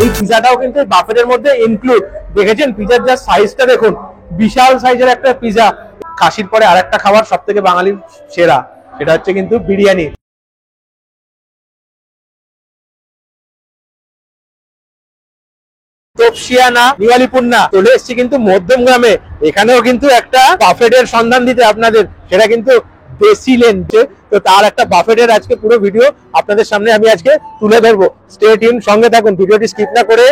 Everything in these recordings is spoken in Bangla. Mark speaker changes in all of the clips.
Speaker 1: এই পিজাটাও কিন্তু বাফেটের মধ্যে ইনক্লুড। দেখেছেন পিজার যা সাইজটা দেখুন, বিশাল সাইজের একটা পিজা। খাসির পরে আরেকটা খাবার সব থেকে বাঙালির সেরা, সেটা হচ্ছে কিন্তু বিরিয়ানি। তপসিয়ানা নিওয়ালিপুর না, চলে এসেছি কিন্তু মধ্যমগ্রামে। এখানেও কিন্তু একটা বাফেটের সন্ধান দিতে আপনাদের, সেটা কিন্তু দেশি লেন্টে। তো তার একটা বাফেটের আজকে পুরো ভিডিও আপনাদের সামনে আমি আজকে তুলে ধরবো। স্টে টিউন, সঙ্গে থাকুন, ভিডিওটি স্কিপ না করে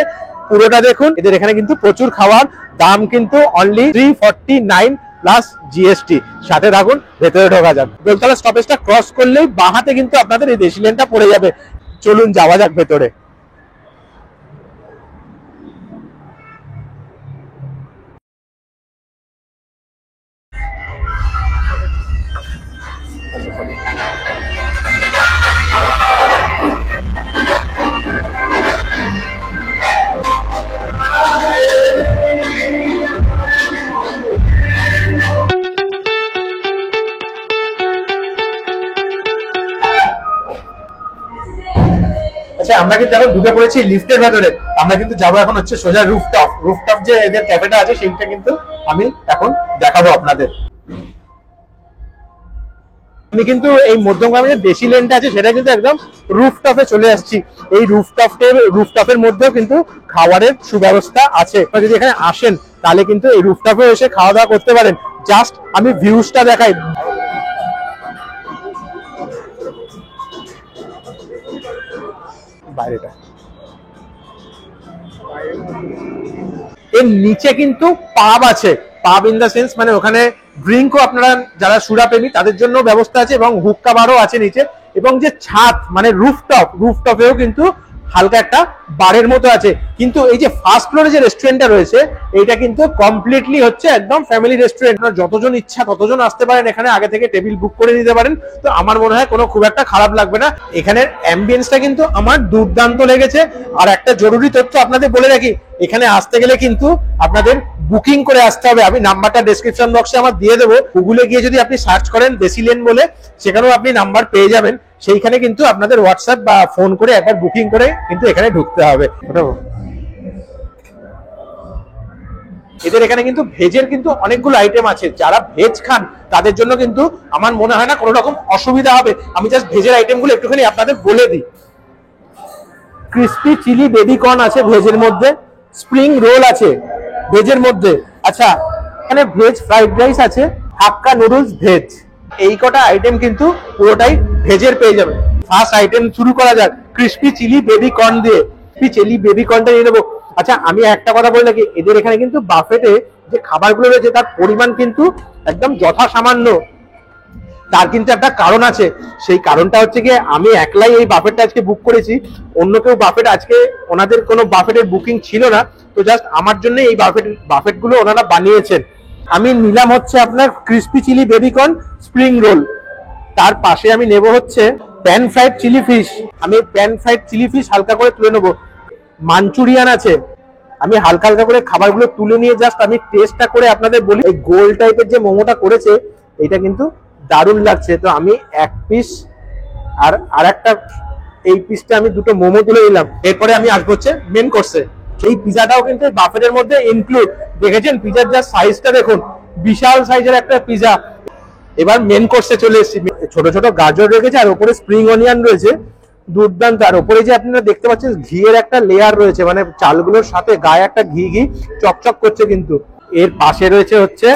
Speaker 1: পুরোটা দেখুন। এদের এখানে কিন্তু প্রচুর খাবার, দাম কিন্তু অনলি 349 প্লাস জিএসটি। সাথে থাকুন, ভেতরে ঢোকা যাক। বেলতলা স্টপেজটা ক্রস করলেই বাঁহাতে কিন্তু আপনাদের এই দেশি লেনটা পড়ে যাবে। চলুন যাওয়া যাক ভেতরে। আচ্ছা, আমরা কিন্তু এখন ঢুকে পড়েছি লিফটের ভেতরে। আমরা কিন্তু যাবো এখন হচ্ছে সোজা রুফটপ। রুফটপ যে এদের ক্যাফেটা আছে সেইটা কিন্তু আমি এখন দেখাবো আপনাদের। আমি কিন্তু এই মধ্যমগ্রামে যে দেশি লেনটা আছে সেটা কিন্তু একদম রুফটপে চলে আসছি। এই রুফটপের মধ্যেও কিন্তু খাবারের সুব্যবস্থা আছে। যদি এখানে আসেন তাহলে কিন্তু এই রুফটপে এসে খাওয়া দাওয়া করতে পারেন। জাস্ট আমি ভিউজটা দেখাই। বাইরেটা এর নিচে কিন্তু পাব আছে। পাব ইন দা সেন্স মানে ওখানে ড্রিঙ্কও আপনারা যারা সুরা প্রেমী তাদের জন্য ব্যবস্থা আছে, এবং হুক্কা বারও আছে নিচে। এবং যে ছাদ মানে রুফটপেও কিন্তু হালকা একটা বারের মতো আছে। কিন্তু এই যে ফার্স্ট ফ্লোরে যে রেস্টুরেন্টটা রয়েছে এটা কিন্তু কমপ্লিটলি হচ্ছে একদম ফ্যামিলি রেস্টুরেন্ট। যতজন ইচ্ছা ততজন আসতে পারেন, এখানে আগে থেকে টেবিল বুক করে নিতে পারেন। তো আমার মনে হয় কোনো খুব একটা খারাপ লাগবে না। এখানের অ্যাম্বিয়েন্সটা কিন্তু আমার দুর্দান্ত লেগেছে। আর একটা জরুরি তথ্য আপনাদের বলে রাখি, এখানে আসতে গেলে কিন্তু আপনাদের বুকিং করে আসতে হবে। আমি নাম্বারটা ডেসক্রিপশন বক্সে আমার দিয়ে দেবো। গুগলে গিয়ে যদি আপনি সার্চ করেন দেশি লেন বলে, সেখানেও আপনি নাম্বার পেয়ে যাবেন। সেইখানে কিন্তু আপনাদের হোয়াটসঅ্যাপ বা ফোন করে একবার বুকিং করে কিন্তু এখানে ঢুকতে হবে। এদের এখানে কিন্তু ভেজের কিন্তু অনেকগুলো আইটেম আছে। যারা ভেজ খান তাদের জন্য কিন্তু আমার মনে হয় না কোনো রকম অসুবিধা হবে। আমি জাস্ট ভেজের আইটেমগুলো একটুখানি আপনাদের বলে দিই। ক্রিস্পি চিলি বেবি কর্ন আছে ভেজের মধ্যে, স্প্রিং রোল আছে ভেজের মধ্যে। আচ্ছা, এখানে ভেজ ফ্রাইড রাইস আছে, হাক্কা নুডলস ভেজ। এই কটা আইটেম কিন্তু পুরোটাই ভেজের পেয়ে যাবে। ফার্স্ট আইটেম শুরু করা যাক ক্রিস্পি চিলি বেবি কর্ন দিয়ে। চিলি বেবি কর্নটা নিয়ে নেবো। আচ্ছা, আমি একটা কথা বলে রাখি, এদের এখানে কিন্তু বাফেটে যে খাবারগুলো রয়েছে তার পরিমাণ কিন্তু একদম যথাসামান্য। তার কিন্তু একটা কারণ আছে। সেই কারণটা হচ্ছে গিয়ে আমি একলাই এই বাফেটটা আজকে বুক করেছি। অন্য কেউ বাফেট আজকে ওনাদের কোনো বাফেটের বুকিং ছিল না। তো জাস্ট আমার জন্য এই বাফেটগুলো ওনারা বানিয়েছেন। আমি নিলাম হচ্ছে আপনার crispy chilli baby corn spring roll. তার পাশে আমি নেব হচ্ছে প্যান ফ্রাইড চিলি ফিশ। আমি প্যান ফ্রাইড চিলি ফিশ হালকা করে তুলে নেবো। মাঞ্চুরিয়ান আছে। আমি হালকা হালকা করে খাবারগুলো তুলে নিয়ে জাস্ট আমি টেস্টটা করে আপনাদের বলি। এই গোল টাইপের যে মোমোটা করেছে এটা কিন্তু দারুণ লাগছে। তো আমি এক পিস আর একটা এই পিসটা আমি দুটো মোমো তুলে নিলাম। এরপরে আমি আসবো হচ্ছে মেন কোর্সে। এই পিজাটাও কিন্তু বাফেটের মধ্যে ইনক্লুড। দেখেছেন পিজার যা সাইজটা দেখুন, বিশাল সাইজের একটা পিজা। এবার মেন কোর্সে চলে এসেছি। ছোট ছোট গাজর রেখেছে আর উপরে স্প্রিং অনিয়ন রয়েছে, দুর্দান্ত। আর উপরে যে আপনারা দেখতে পাচ্ছেন ঘিয়ের একটা লেয়ার রয়েছে, মানে চালগুলোর সাথে গায়ে একটা ঘি চকচক করছে কিন্তু। এর পাশে রয়েছে হচ্ছে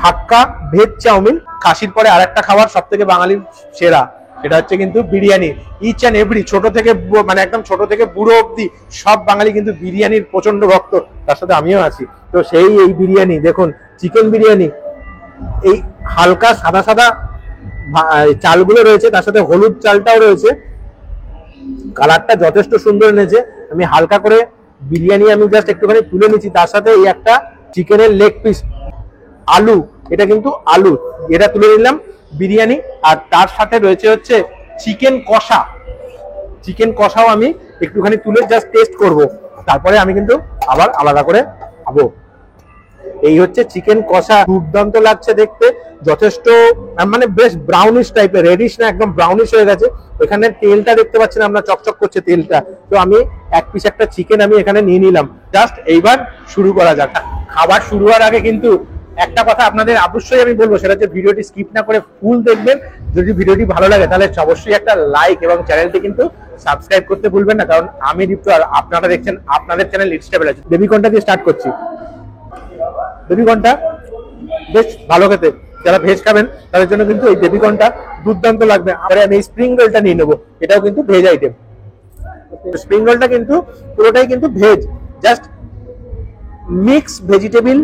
Speaker 1: হাক্কা ভেজ চাউমিন। খাসির পরে আরেকটা খাবার সব থেকে বাঙালির সেরা, সেটা হচ্ছে কিন্তু বিরিয়ানি। ইচ অ্যান্ড এভরি ছোট থেকে মানে একদম ছোট থেকে বুড়ো অব্দি সব বাঙালি কিন্তু বিরিয়ানির প্রচন্ড ভক্ত। তার সাথে আমিও আছি। তো সেই এই বিরিয়ানি দেখুন, চিকেন বিরিয়ানি। এই হালকা সাদা সাদা চালগুলো রয়েছে, তার সাথে হলুদ চালটাও রয়েছে। কালারটা যথেষ্ট সুন্দর এনেছে। আমি হালকা করে বিরিয়ানি আমি জাস্ট একটুখানি তুলে নিচ্ছি। তার সাথে এই একটা চিকেনের লেগ পিস, আলু, এটা কিন্তু আলু, এটা তুলে নিলাম বিরিয়ানি। আর তার সাথে রয়েছে হচ্ছে চিকেন কষা। চিকেন কষাও আমি একটুখানি তুলে জাস্ট টেস্ট করব। তারপরে আমি কিন্তু আবার আলাদা করে খাবো। এই হচ্ছে চিকেন কষা, দুর্দান্ত লাগছে দেখতে। যথেষ্ট মানে বেশ ব্রাউনিশ টাইপের, রেডিশ না একদম ব্রাউনিশ হয়ে গেছে। এখানে তেলটা দেখতে পাচ্ছেন আমরা, চকচক করছে তেলটা। তো আমি এক পিস একটা চিকেন আমি এখানে নিয়ে নিলাম। জাস্ট এইবার শুরু করা যাক। খাবার শুরু হওয়ার আগে কিন্তু একটা কথা আপনাদের অবশ্যই আমি বলবো, সেটা হচ্ছে ভিডিওটি স্কিপ না করে ফুল দেখবেন। যদি ভিডিওটি ভালো লাগে তাহলে অবশ্যই একটা লাইক এবং চ্যানেলটি কিন্তু সাবস্ক্রাইব করতে ভুলবেন না, কারণ আমি দীপ্ত আর আপনারা দেখছেন আপনাদের চ্যানেল ইটস ট্রাভেল। বেবিকর্নটা দিয়ে স্টার্ট করছি। বেবিকর্নটা বেশ ভালো খেতে, যারা ভেজ খাবেন তাদের জন্য কিন্তু এই বেবিকর্নটা দুর্দান্ত লাগবে। আর আমি এই স্প্রিং রোলটা নিয়ে নেবো, এটাও কিন্তু ভেজ আইটেম। স্প্রিং রোলটা কিন্তু পুরোটাই কিন্তু ভেজ, জাস্ট মিক্স ভেজিটেবল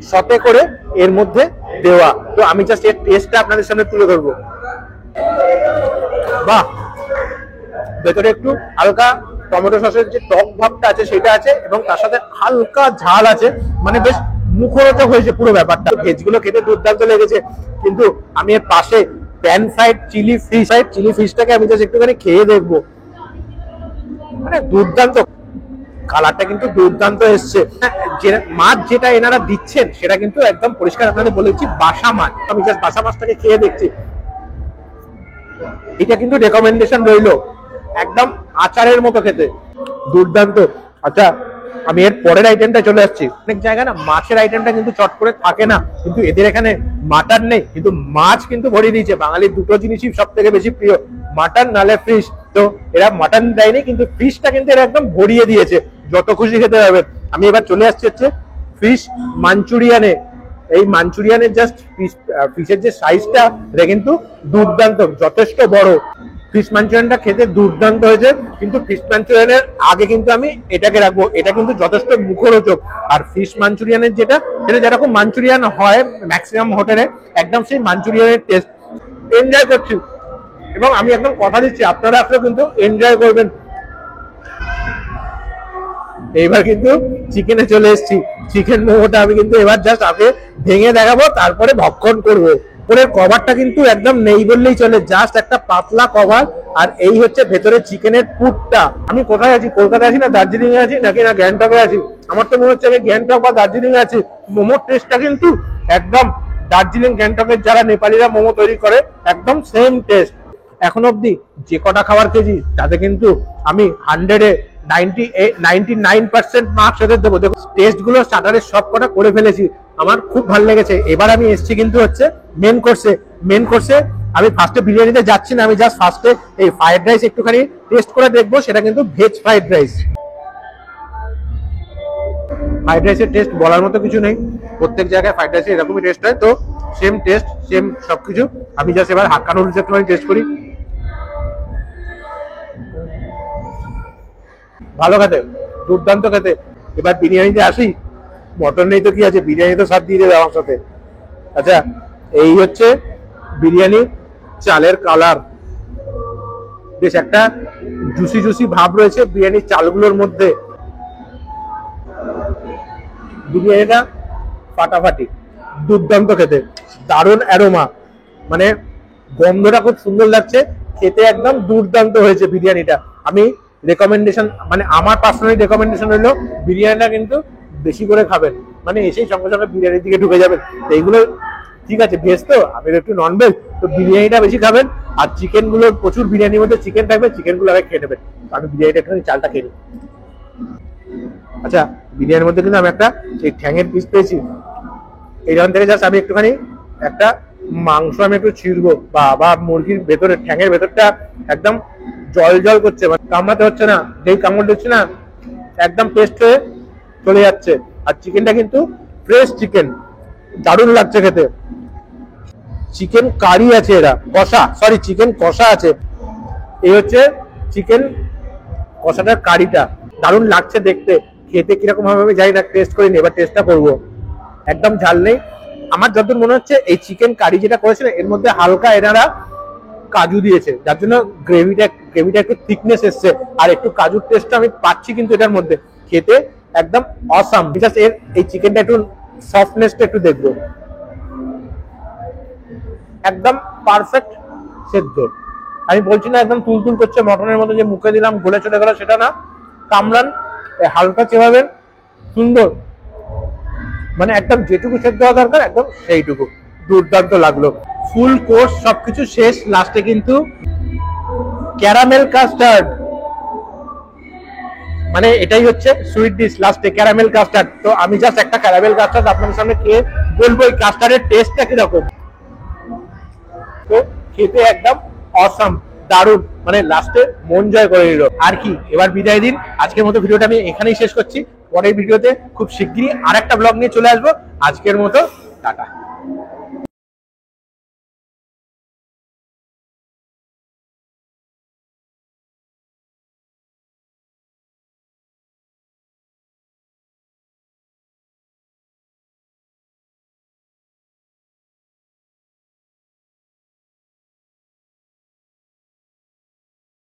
Speaker 1: সতে করে এর মধ্যে দেওয়া। তো আমি জাস্ট এর টেস্টটা আপনাদের সামনে তুলে ধরবো। বাহ, ভেতরে একটু হালকা টমেটো সসের যে টক ভাবটা আছে সেটা আছে, এবং তার সাথে হালকা ঝাল আছে, মানে বেশ মুখরোচক হয়েছে পুরো ব্যাপারটা। ভেজগুলো খেতে দুর্দান্ত লেগেছে, কিন্তু আমি এর পাশে প্যান ফ্রাইড চিলি ফিশটাকে আমি জাস্ট একটুখানি খেয়ে দেখবো। মানে দুর্দান্ত, কালারটা কিন্তু দুর্দান্ত এসছে। যে মাছ যেটা এনারা দিচ্ছেন সেটা কিন্তু একদম পরিষ্কার আপনাদের বলে দিচ্ছি বাসা মাছ। আমি জাস্ট বাসা মাছটাকে খেয়ে দেখছি, এটা কিন্তু রেকমেন্ডেশন রইলো, একদম আচারের মতো খেতে, দুর্দান্ত। আচ্ছা, আমি এর পরের আইটেমটা চলে আসছি। অনেক জায়গায় না মাছের আইটেমটা কিন্তু চট করে থাকে না, কিন্তু এদের এখানে মাটন নেই কিন্তু মাছ কিন্তু ভরিয়ে দিয়েছে। বাঙালির দুটো জিনিসই সব থেকে বেশি প্রিয়, মাটন নালে ফিশ। তো এরা মাটন দেয়নি, কিন্তু ফিশটা কিন্তু এরা একদম ভরিয়ে দিয়েছে, যত খুশি খেতে পারবেন। আমি এবার চলে আসছি হচ্ছে ফিশ মাঞ্চুরিয়ানে। এই মাঞ্চুরিয়ানের জাস্ট ফিশের যে সাইজটা এটা কিন্তু দুর্দান্ত, যথেষ্ট বড়। ফিশ মাঞ্চুরিয়ানটা খেতে দুর্দান্ত হয়েছে, কিন্তু ফিশ মাঞ্চুরিয়ানের আগে কিন্তু আমি এটাকে রাখবো, এটা কিন্তু যথেষ্ট মুখরোচক। আর ফিশ মাঞ্চুরিয়ানের যেটা যেরকম মাঞ্চুরিয়ান হয় ম্যাক্সিমাম হোটেলে, একদম সেই মাঞ্চুরিয়ানের টেস্ট এনজয় করছি। এবং আমি একদম কথা দিচ্ছি আপনারা আসলে কিন্তু এনজয় করবেন। এইবার কিন্তু চিকেনে চলে এসেছি। চিকেন মোমোটা আমি কিন্তু এবার জাস্ট আগে ভেঙে দেখাবো, তারপরে ভক্ষণ করবো। ওপরের কভারটা কিন্তু একদম নেই বললেই চলে, জাস্ট একটা পাতলা কভার। আর এই হচ্ছে ভেতরে চিকেনের পুরটা। আমি কোথায় আছি, কলকাতায় আছি না দার্জিলিং এ আছি নাকি না গ্যাংটকে আছি? আমার তো মনে হচ্ছে আমি গ্যাংটক বা দার্জিলিং এ আছি। মোমোর টেস্টটা কিন্তু একদম দার্জিলিং গ্যাংটকের যারা নেপালিরা মোমো তৈরি করে একদম সেম টেস্ট। এখন অব্দি যে কটা খাবার খেয়েছি তাতে কিন্তু আমি 100-এ 99% মার্কস এদের দেবো। দেখো টেস্ট গুলো স্টার্টারের সব কটা করে ফেলেছি, আমার খুব ভালো লেগেছে। এবার আমি এসেছি কিন্তু হচ্ছে মেন কোর্সে আমি ফার্স্টে বিরিয়ানিতে যাচ্ছি না, আমি জাস্ট ফার্স্টে এই ফ্রাইড রাইস একটুখানি টেস্ট করে দেখবো। সেটা কিন্তু ভেজ ফ্রাইড রাইস। ফ্রাইড রাইসের টেস্ট বলার মতো কিছু নেই, প্রত্যেক জায়গায় ফ্রাইড রাইসের এরকমই টেস্ট হয়। তো সেম টেস্ট, সেম সবকিছু। আমি জাস্ট এবার হাক্কা নুডলস একটুখানি টেস্ট করি। ভালো খেতে, দুর্দান্ত খেতে। এবার বিরিয়ানিতে আসি। মটন নেই তো কি আছে, বিরিয়ানি তো সব দিয়ে দেবে আমার সাথে। আচ্ছা, এই হচ্ছে বিরিয়ানি চালের কালার, বেশ একটা জুসি ভাব রয়েছে বিরিয়ানির চালগুলোর মধ্যে। বিরিয়ানিটা ফাটাফাটি, দুর্দান্ত খেতে, দারুণ অ্যারোমা, মানে গন্ধটা খুব সুন্দর লাগছে, খেতে একদম দুর্দান্ত হয়েছে বিরিয়ানিটা। আমি রেকমেন্ডেশন, মানে আমার পার্সোনালি রেকমেন্ডেশন হলো বিরিয়ানিটা কিন্তু বেশি করে খাবেন, মানে এসেই সঙ্গে সঙ্গে বিরিয়ানির দিকে ঢুকে যাবেন। এইগুলো ঠিক আছে ভেজ, তো আমি একটু নন ভেজ, তো বিরিয়ানিটা বেশি খাবেন। আর চিকেন গুলো প্রচুর, বিরিয়ানির মধ্যে চিকেন থাকবে, চিকেন গুলো আগে খেয়ে নেবেন। আমি বিরিয়ানিটা একটু চালটা খেয়ে নিই। আচ্ছা, বিরিয়ানির মধ্যে কিন্তু আমি একটা এই ঠ্যাঙের পিস পেয়েছি। এইখান থেকে জাস্ট আমি একটুখানি একটা মাংস আমি একটু ছিঁড়বো। বা মুরগির ভেতরে ঠ্যাঙের ভেতরটা একদম জল করছে, মানে কামড়াতে হচ্ছে না, যেই কামড় দিচ্ছে না একদম পেস্ট হয়ে চলে যাচ্ছে। আর চিকেনটা কিন্তু ফ্রেশ চিকেন, দারুণ লাগছে খেতে। চিকেন কারি আছে, এরা কষা, সরি চিকেন কষা আছে। এই হচ্ছে চিকেন কষাটার কারিটা, দারুণ লাগছে দেখতে। খেতে কিরকম হবে আমি জানি না, টেস্ট করিনি, এবার টেস্টটা করবো। একদম ঝাল নেই। আমার যতদূর মনে হচ্ছে এই চিকেন কারি যেটা করেছে এর মধ্যে হালকা এনারা কাজু দিয়েছে, যার জন্য গ্রেভিটা একটু থিকনেস এসছে, আর একটু কাজুর টেস্টটা আমি পাচ্ছি কিন্তু এটার মধ্যে। খেতে একদম অসাম। জাস্ট এর এই চিকেনটা একটু সফটনেসটা একটু দেখবো, একদম পারফেক্ট সেদ্ধ। আমি বলছি না একদম তুলতুল করছে মটনের মতো, যে মুখে দিলাম গলে চলে গেল, সেটা না। কামড়ান, হালকা চেবাবেন, সুন্দর, মানে একদম যেটুকু সেদ্ধ হওয়া দরকার একদম সেইটুকু, দুর্দান্ত লাগলো। ফুল কোর্স সবকিছু শেষ, লাস্টে কিন্তু ক্যারামেল কাস্টার্ড, মানে এটাই হচ্ছে সুইট ডিশ, লাস্টে ক্যারামেল কাস্টার্ড। তো আমি জাস্ট একটা ক্যারামেল কাস্টার্ড আপনাদের সামনে খেয়ে বলবো এই কাস্টার্ডের টেস্টটা কিরকম। তো খেতে একদম অসাম, দারুণ, মানে লাস্টে মন জয় করে নিল। আর কি, এবার বিদায় দিন। আজকের মতো ভিডিওটা আমি এখানেই শেষ করছি। পরের ভিডিওতে খুব শিগগিরই আর একটা ব্লগ নিয়ে চলে আসবো। আজকের মতো টাটা।